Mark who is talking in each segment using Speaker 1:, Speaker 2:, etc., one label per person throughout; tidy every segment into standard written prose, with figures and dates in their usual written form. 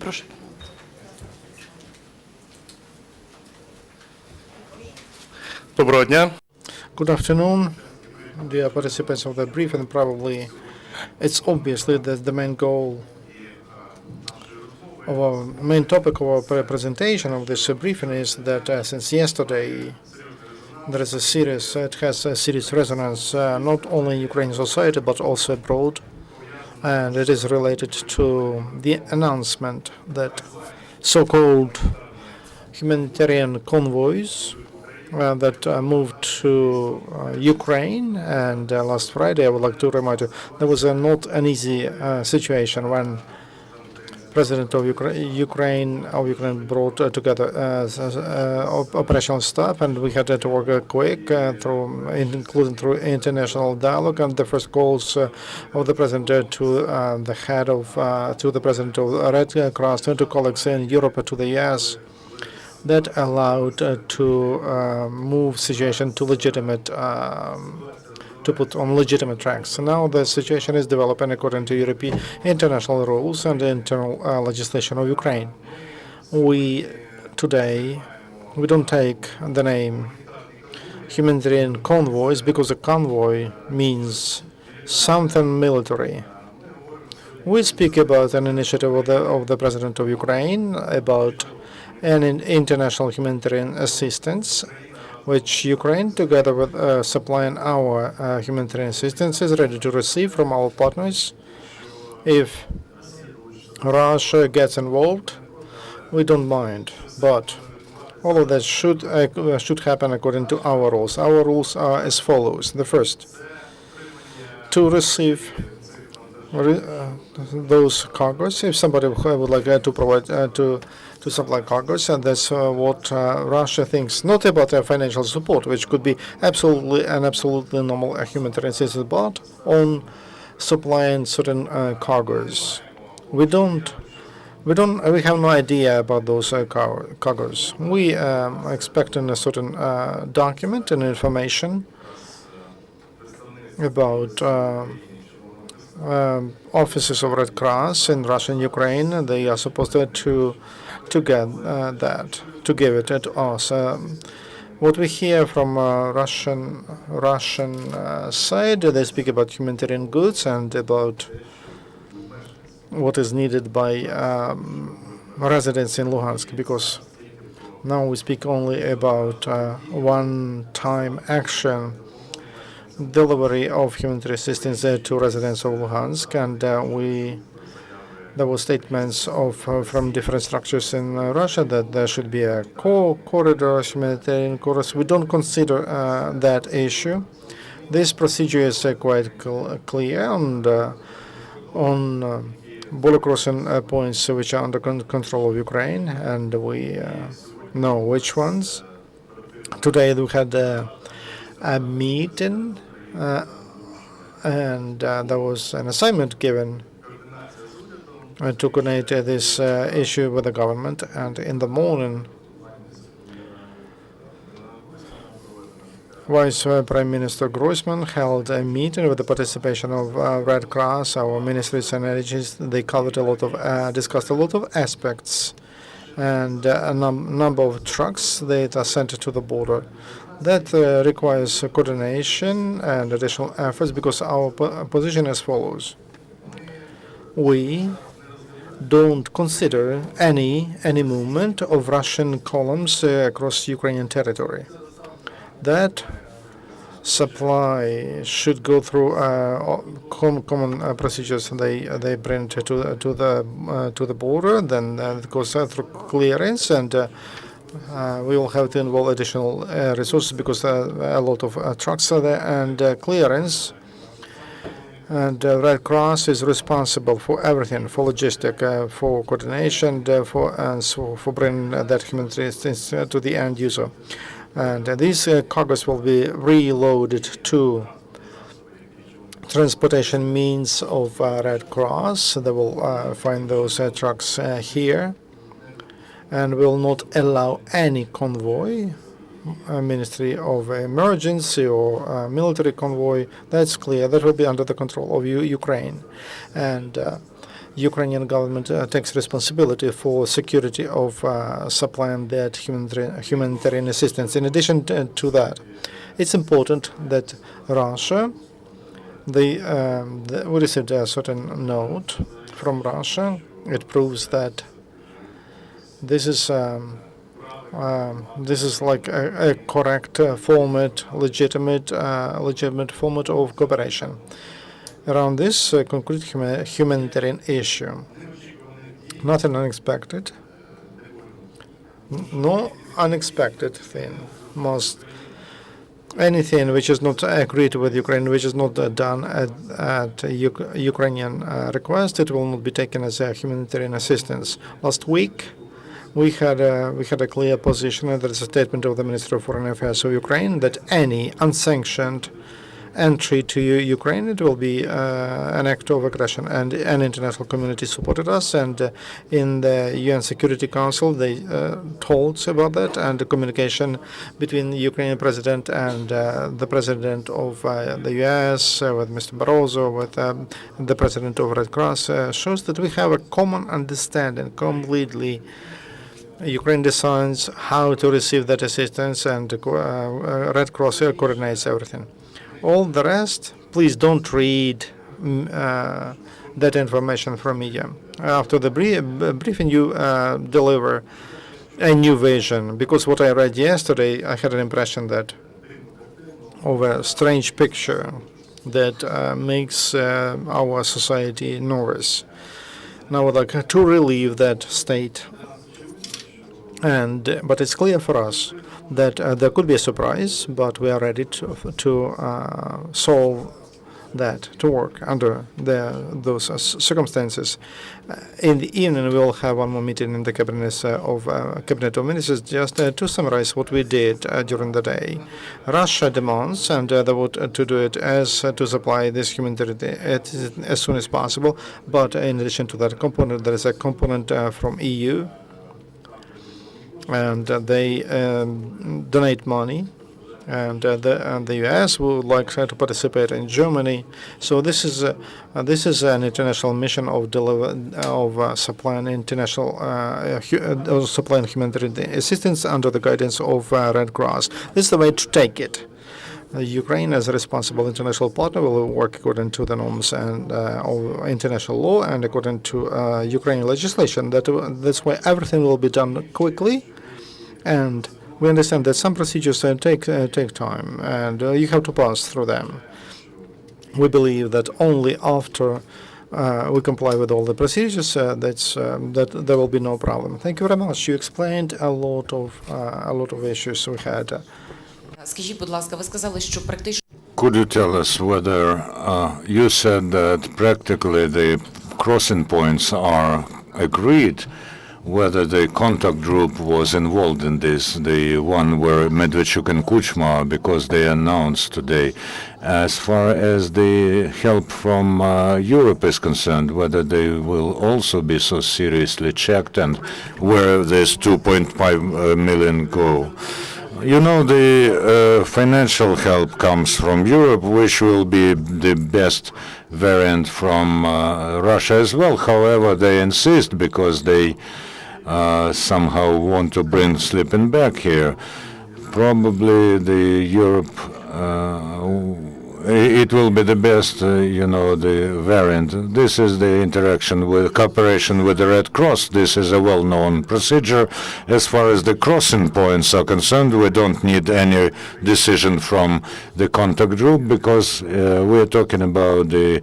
Speaker 1: Proszę.
Speaker 2: Доброго дня.
Speaker 3: Good afternoon, dear participants of the briefing. Probably it's obviously that the main goal of our main topic of our presentation of this briefing is that since yesterday there is it has a serious resonance not only in Ukrainian society but also abroad, and it is related to the announcement that so-called humanitarian convoys that moved to Ukraine. And last Friday, I would like to remind you, there was not an easy situation when President of Ukraine brought together operational staff, and we had to work quick, including through international dialogue. And the first calls of the president to the president of Red Cross, to colleagues in Europe, to the US, that allowed to move situation to put on legitimate tracks. Now the situation is developing according to European international rules and the internal legislation of Ukraine. Today we don't take the name humanitarian convoys because a convoy means something military. We speak about an initiative of the president of Ukraine about an international humanitarian assistance, which Ukraine, together with supplying our humanitarian assistance, is ready to receive from our partners. If Russia gets involved, we don't mind, but all of that should happen according to our rules. Our rules are as follows: the first, to receive those cargoes. If somebody would like to provide to supply cargoes, and that's what Russia thinks, not about financial support, which could be absolutely normal humanitarian assistance, but on supplying certain cargoes. We have no idea about those cargoes. We expecting a certain document and information about offices of Red Cross in Russia and Ukraine. They are supposed to get that, to give it to us. What we hear from Russian side, they speak about humanitarian goods and about what is needed by residents in Luhansk, because now we speak only about one-time action delivery of humanitarian assistance to residents of Luhansk, and there were statements from different structures in Russia that there should be a corridor, humanitarian corridors. We don't consider that issue. This procedure is quite clear, and on border crossing points which are under control of Ukraine, and we know which ones. Today we had a meeting, and there was an assignment given to coordinate this issue with the government. And in the morning, Vice Prime Minister Groisman held a meeting with the participation of Red Cross, our ministries and agencies. They covered discussed a lot of aspects, and a number of trucks that are sent to the border. That requires coordination and additional efforts, because our position as follows: we don't consider any movement of Russian columns across Ukrainian territory. That supply should go through common procedures. They bring it to the border, then it goes through clearance, and we will have to involve additional resources, because a lot of trucks are there, and clearance. And Red Cross is responsible for everything, for logistics, for coordination, for bringing that humanitarian assistance to the end user. And these cargoes will be reloaded to transportation means of Red Cross. They will find those trucks here, and will not allow any convoy, Ministry of Emergency or military convoy. That's clear. That will be under the control of Ukraine. And Ukrainian government takes responsibility for security of supplying that humanitarian assistance. In addition to that, it's important that Russia, we received a certain note from Russia. It proves that this is like a correct format, legitimate format of cooperation around this concrete humanitarian issue. Nothing unexpected. No unexpected thing. Anything which is not agreed with Ukraine, which is not done at Ukrainian request, it will not be taken as a humanitarian assistance. Last week, we had a clear position, and there is a statement of the Minister of Foreign Affairs of Ukraine that any unsanctioned entry to Ukraine, it will be an act of aggression, and an international community supported us, and in the UN Security Council they told us about that, and the communication between the Ukrainian president and the president of the US, with Mr. Barroso, with the president of Red Cross, shows that we have a common understanding completely. Ukraine decides how to receive that assistance, and Red Cross coordinates everything. All the rest, please don't read that information from media. After the briefing, you deliver a new vision, because what I read yesterday, I had an impression that of a strange picture that makes our society nervous. Now, I would like to relieve that state. But it's clear for us that there could be a surprise, but we are ready to solve that, to work under those circumstances. In the evening, we will have one more meeting in the Cabinet of Ministers, just to summarize what we did during the day. Russia demands, and they would to do it to supply this humanitarian as soon as possible. But in addition to that component, there is a component from EU. And they donate money, and the US would like to participate in Germany. So this is an international mission of supplying supplying humanitarian assistance under the guidance of Red Cross. This is the way to take it. Ukraine, as a responsible international partner, will work according to the norms and of international law and according to Ukrainian legislation. That's why everything will be done quickly. And we understand that some procedures take time, and you have to pass through them. We believe that only after we comply with all the procedures, that there will be no problem. Thank you very much. You explained a lot of issues we had.
Speaker 1: Скажіть, будь ласка, ви сказали, що практично
Speaker 4: Could you tell us whether you said that practically the crossing points are agreed, whether the contact group was involved in this, the one where Medvedchuk and Kuchma, because they announced today, as far as the help from Europe is concerned, whether they will also be so seriously checked, and where this 2.5 million go? You know, the financial help comes from Europe, which will be the best variant from Russia as well. However, they insist because they somehow want to bring sleeping bag here. Probably the Europe, it will be the best, the variant. This is the interaction with cooperation with the Red Cross. This is a well-known procedure. As far as the crossing points are concerned, we don't need any decision from the contact group, because we're talking about the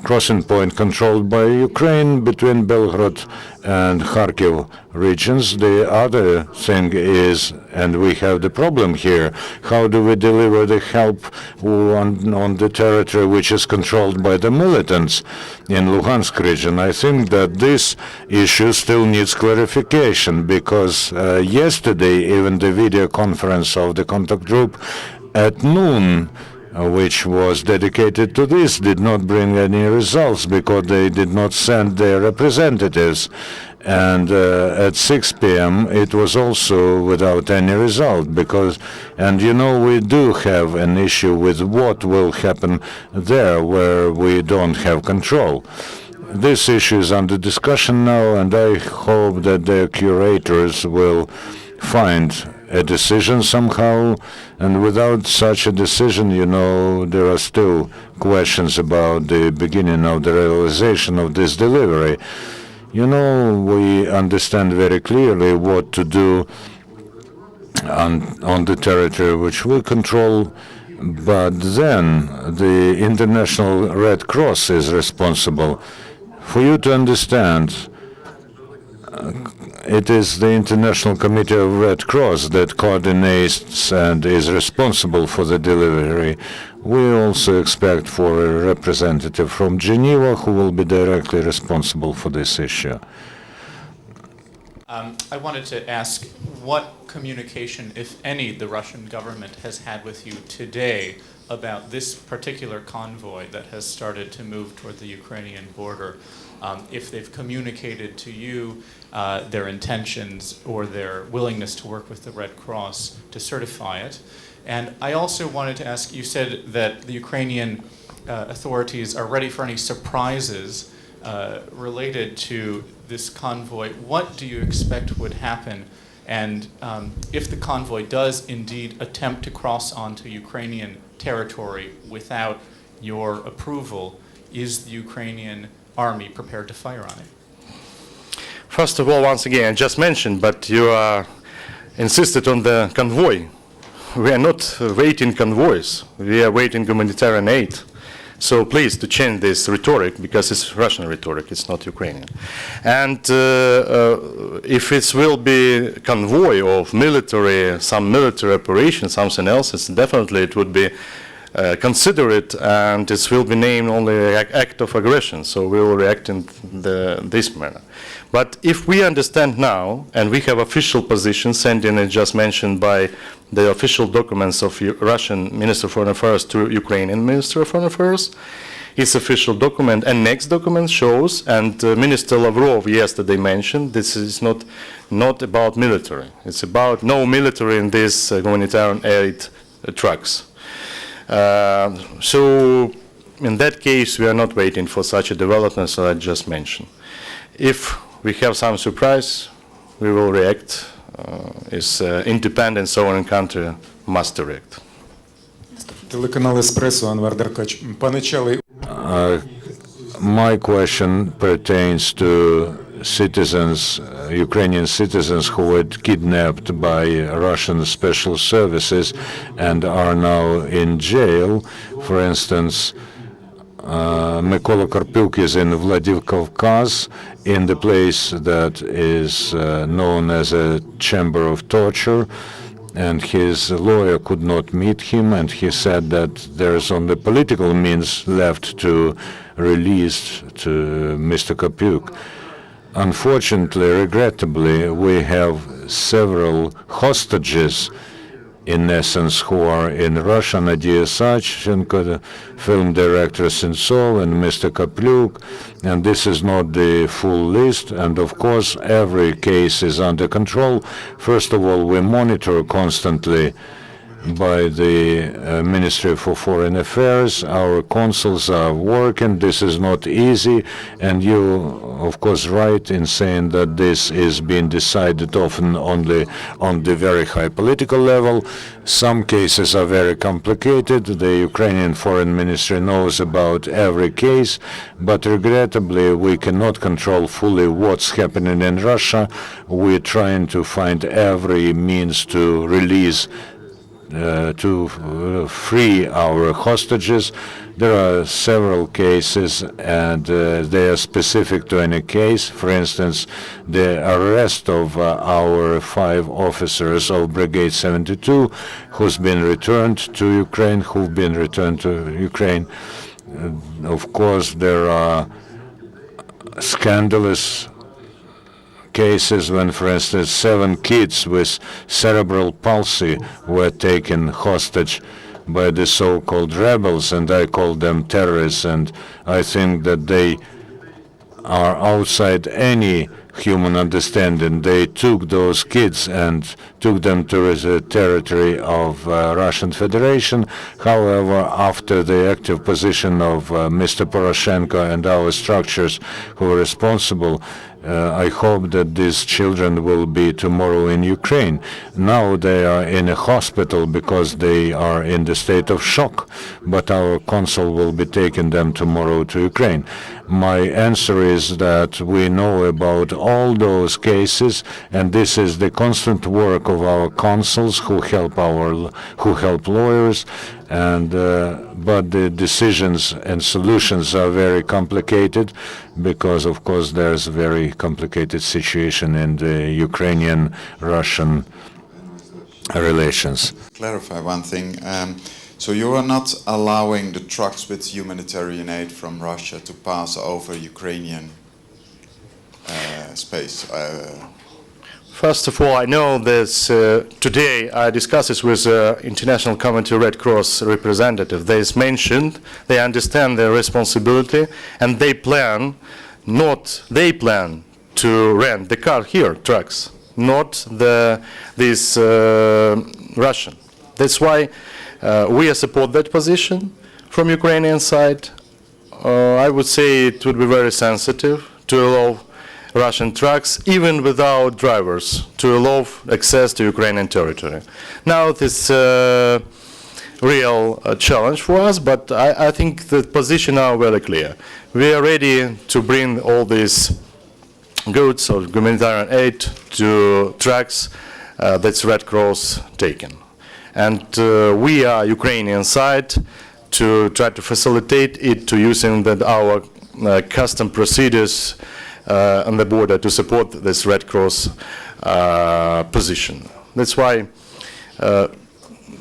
Speaker 4: crossing point controlled by Ukraine between Belgorod and Kharkiv regions. The other thing is, and we have the problem here, how do we deliver the help on the territory which is controlled by the militants in Luhansk region? I think that this issue still needs clarification, because yesterday even the video conference of the contact group at noon, which was dedicated to this, did not bring any results because they did not send their representatives. And at 6 p.m. it was also without any result, we do have an issue with what will happen there where we don't have control. This issue is under discussion now, and I hope that their curators will find a decision somehow. And without such a decision, there are still questions about the beginning of the realization of this delivery. We understand very clearly what to do on the territory which we control, but then the International Red Cross is responsible. For you to understand, it is the International Committee of Red Cross that coordinates and is responsible for the delivery. We also expect for a representative from Geneva who will be directly responsible for this issue.
Speaker 5: I wanted to ask what communication, if any, the Russian government has had with you today about this particular convoy that has started to move toward the Ukrainian border, if they've communicated to you their intentions or their willingness to work with the Red Cross to certify it. And I also wanted to ask, you said that the Ukrainian authorities are ready for any surprises related to this convoy. What do you expect would happen? And if the convoy does indeed attempt to cross onto Ukrainian territory without your approval, is the Ukrainian army prepared to fire on it?
Speaker 2: First of all, once again, I just mentioned, but you insisted on the convoy. We are not waiting convoys. We are waiting humanitarian aid. So please to change this rhetoric, because it's Russian rhetoric, it's not Ukrainian. And if it will be convoy of military, some military operation, something else, it would be considerate, and it will be named only act of aggression. So we will react in this manner. But if we understand now, and we have official position sent in, as just mentioned, by the official documents of Russian Minister of Foreign Affairs to Ukrainian Minister of Foreign Affairs, it's official document. And next document shows, and Minister Lavrov yesterday mentioned, this is not about military. It's about no military in these humanitarian aid trucks. So in that case, we are not waiting for such a development, so I just mentioned. If we have some surprise, we will react. It's independent sovereign country must react.
Speaker 6: Телеканал Еспресо, Анвар Деркач. Пане Чалий.
Speaker 4: My question pertains to citizens, Ukrainian citizens who were kidnapped by Russian special services and are now in jail. For instance, Mykola Karpyuk is in Vladikavkaz, in the place that is known as a chamber of torture, and his lawyer could not meet him, and he said that there's only political means left to release to Mr. Karpyuk. Unfortunately, regrettably, we have several hostages, in essence, who are in Russia. Nadia Sachenko, the film director Sentsov, and Mr. Karpyuk, and this is not the full list. And of course, every case is under control. First of all, we monitor constantly by the Ministry for Foreign Affairs. Our consuls are working. This is not easy, and you, of course, right in saying that this is being decided often only on the very high political level. Some cases are very complicated. The Ukrainian Foreign Ministry knows about every case, but regrettably, we cannot control fully what's happening in Russia. We're trying to find every means to release to free our hostages. There are several cases, and they are specific to any case. For instance, the arrest of our 5 officers of Brigade 72, who've been returned to Ukraine, Of course, there are scandalous cases when, for instance, 7 kids with cerebral palsy were taken hostage by the so-called rebels, and I call them terrorists, and I think that they are outside any human understanding. They took those kids and took them to the territory of Russian Federation. However, after the active position of Mr. Poroshenko and our structures who are responsible, I hope that these children will be tomorrow in Ukraine. Now they are in a hospital because they are in the state of shock, but our consul will be taking them tomorrow to Ukraine. My answer is that we know about all those cases, and this is the constant work of our consuls who help lawyers, and but the decisions and solutions are very complicated because, of course, there's a very complicated situation in the Ukrainian-Russian relations.
Speaker 7: Clarify one thing. So you are not allowing the trucks with humanitarian aid from Russia to pass over Ukrainian space?
Speaker 2: First of all, I know this today I discussed this with International Committee Red Cross representative. They mentioned they understand their responsibility and they plan to rent the car here, trucks, not this Russian. That's why we support that position from Ukrainian side. I would say it would be very sensitive to allow Russian trucks, even without drivers, to allow access to Ukrainian territory. Now this real challenge for us, but I think the position now very clear. We are ready to bring all these goods or humanitarian aid to trucks that's Red Cross taken. And we are Ukrainian side to try to facilitate it to using our custom procedures on the border to support this Red Cross position. That's why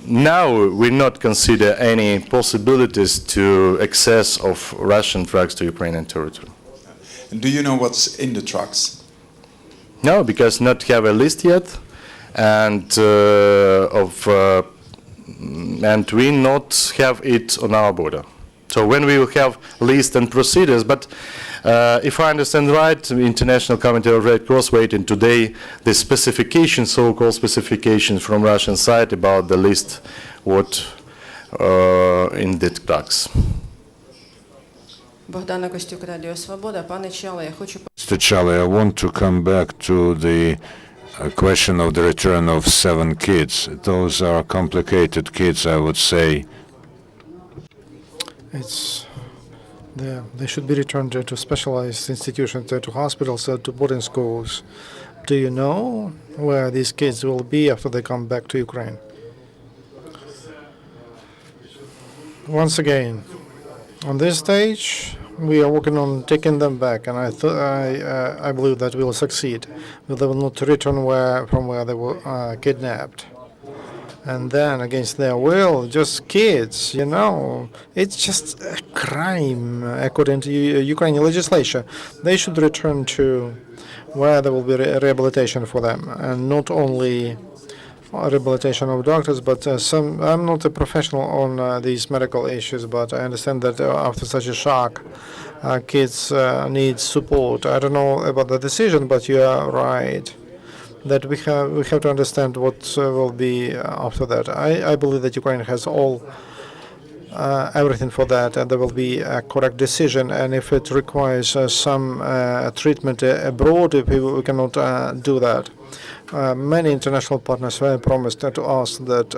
Speaker 2: now we not consider any possibilities to access of Russian trucks to Ukrainian territory.
Speaker 7: And do you know what's in the trucks?
Speaker 2: No, because not have a list yet, and and we not have it on our border. So when we will have list and procedures, but if I understand right, the International Committee of Red Cross waiting today the specifications, so-called specifications from Russian side about the list what in the trucks.
Speaker 8: Богдана Костюк, Радіо Свобода. Пане Чало, я хочу...
Speaker 4: Mr. Charlie, I want to come back to the question of the return of 7 kids. Those are complicated kids, I would say.
Speaker 3: They should be returned to specialized institutions, to hospitals, to boarding schools. Do you know where these kids will be after they come back to Ukraine? Once again, on this stage, we are working on taking them back, and I believe that we will succeed. They will not return from where they were kidnapped. And then, against their will, just kids, you know, it's just a crime according to Ukrainian legislation. They should return to where there will be rehabilitation for them, and not only rehabilitation of doctors, but I'm not a professional on these medical issues, but I understand that after such a shock, kids need support. I don't know about the decision, but you are right that we have to understand what will be after that. I believe that Ukraine has everything for that, and there will be a correct decision. And if it requires some treatment abroad, we cannot do that. Many international partners have promised to us that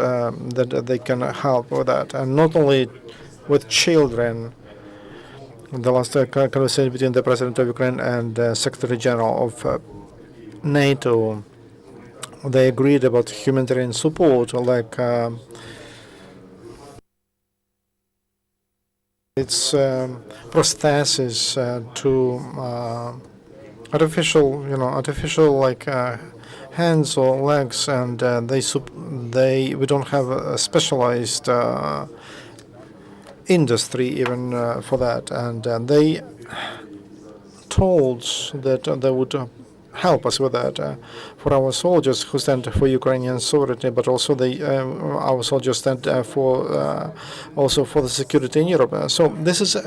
Speaker 3: that they can help with that, and not only with children. The last conversation between the President of Ukraine and Secretary General of NATO, they agreed about humanitarian support, like it's prosthesis to artificial like hands or legs, and we don't have a specialized industry even for that, and they told that they would help us with that. For our soldiers who stand for Ukrainian sovereignty, but also our soldiers stand also for the security in Europe. So this is a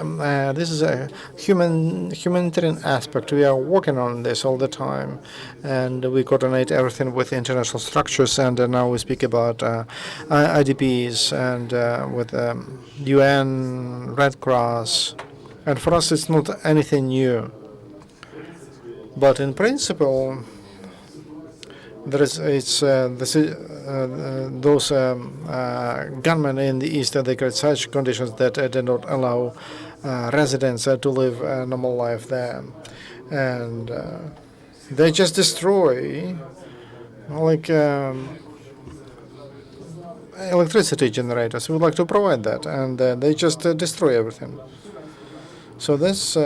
Speaker 3: humanitarian aspect. We are working on this all the time, and we coordinate everything with international structures. And now we speak about IDPs and with UN, Red Cross. And for us, it's not anything new. But in principle, those gunmen in the east, they create such conditions that do not allow residents to live a normal life there, and they just destroy, like electricity generators. We would like to provide that, and they just destroy everything. So that's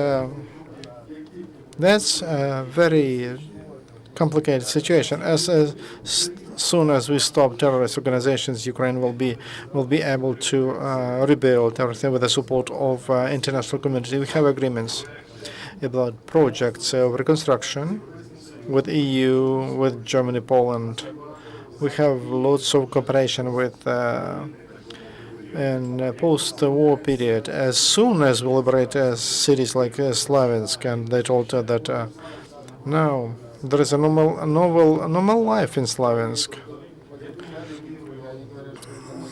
Speaker 3: a very complicated situation. As soon as we stop terrorist organizations, Ukraine will be able to rebuild everything with the support of international community. We have agreements about projects of reconstruction with EU, with Germany, Poland. We have lots of cooperation with in post-war period. As soon as we liberate cities like Slaviansk, and they told that now there is a normal life in Slaviansk,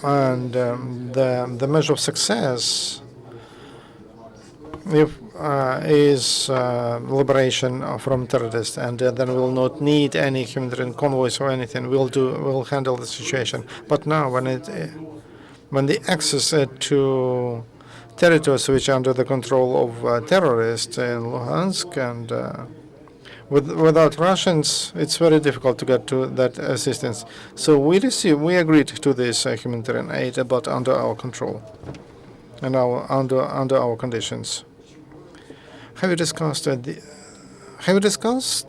Speaker 3: and the measure of success is liberation from terrorists, and then we will not need any humanitarian convoys or anything. We'll handle the situation. But now, when the access to territories which are under the control of terrorists in Luhansk, and without Russians, it's very difficult to get to that assistance. So we agreed to this humanitarian aid, but under our control and under our conditions. Have you discussed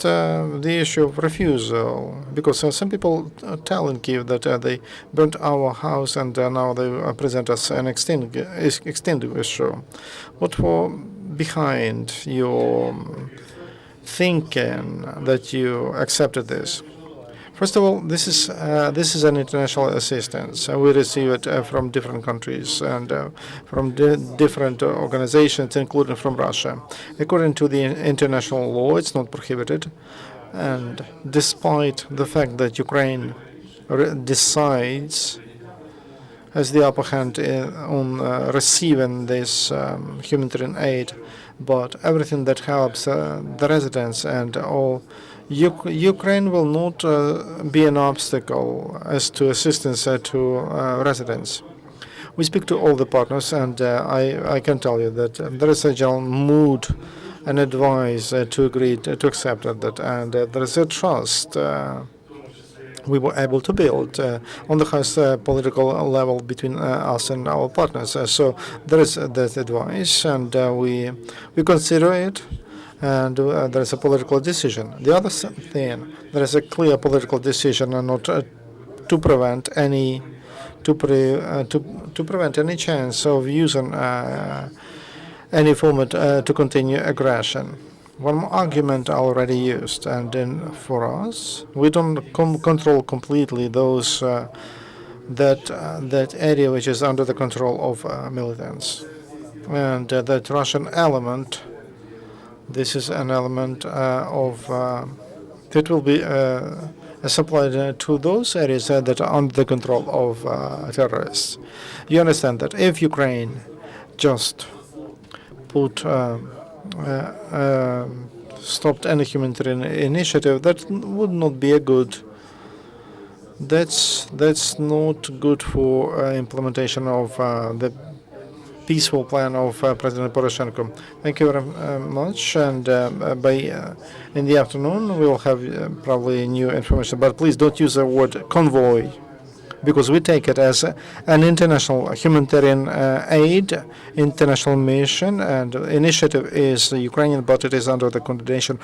Speaker 3: the issue of refusal? Because some people tell in Kiev that they burnt our house and now they present us an extinguisher. What was behind your thinking that you accepted this? First of all, this is an international assistance. We receive it from different countries and from different organizations, including from Russia. According to the international law, it's not prohibited. And despite the fact that Ukraine decides, has the upper hand on receiving this humanitarian aid, but everything that helps the residents and all, Ukraine will not be an obstacle as to assistance to residents. We speak to all the partners, and I can tell you that there is a general mood and advice to agree to accept that, and there is a trust we were able to build on the highest political level between us and our partners. So there is that advice, and we consider it. And there is a political decision. The other thing, there is a clear political decision not to prevent any chance of using any format to continue aggression. One more argument already used, and then for us, we don't control completely those that area which is under the control of militants, and that Russian element. This is an element that will be supplied to those areas that are under the control of terrorists. You understand that if Ukraine just stopped any humanitarian initiative, that would not be a good. That's not good for implementation of the peaceful plan of President Poroshenko. Thank you very much, and in the afternoon we will have probably new information. But please don't use the word convoy, because we take it as an international humanitarian aid, international mission, and initiative is Ukrainian, but it is under the coordination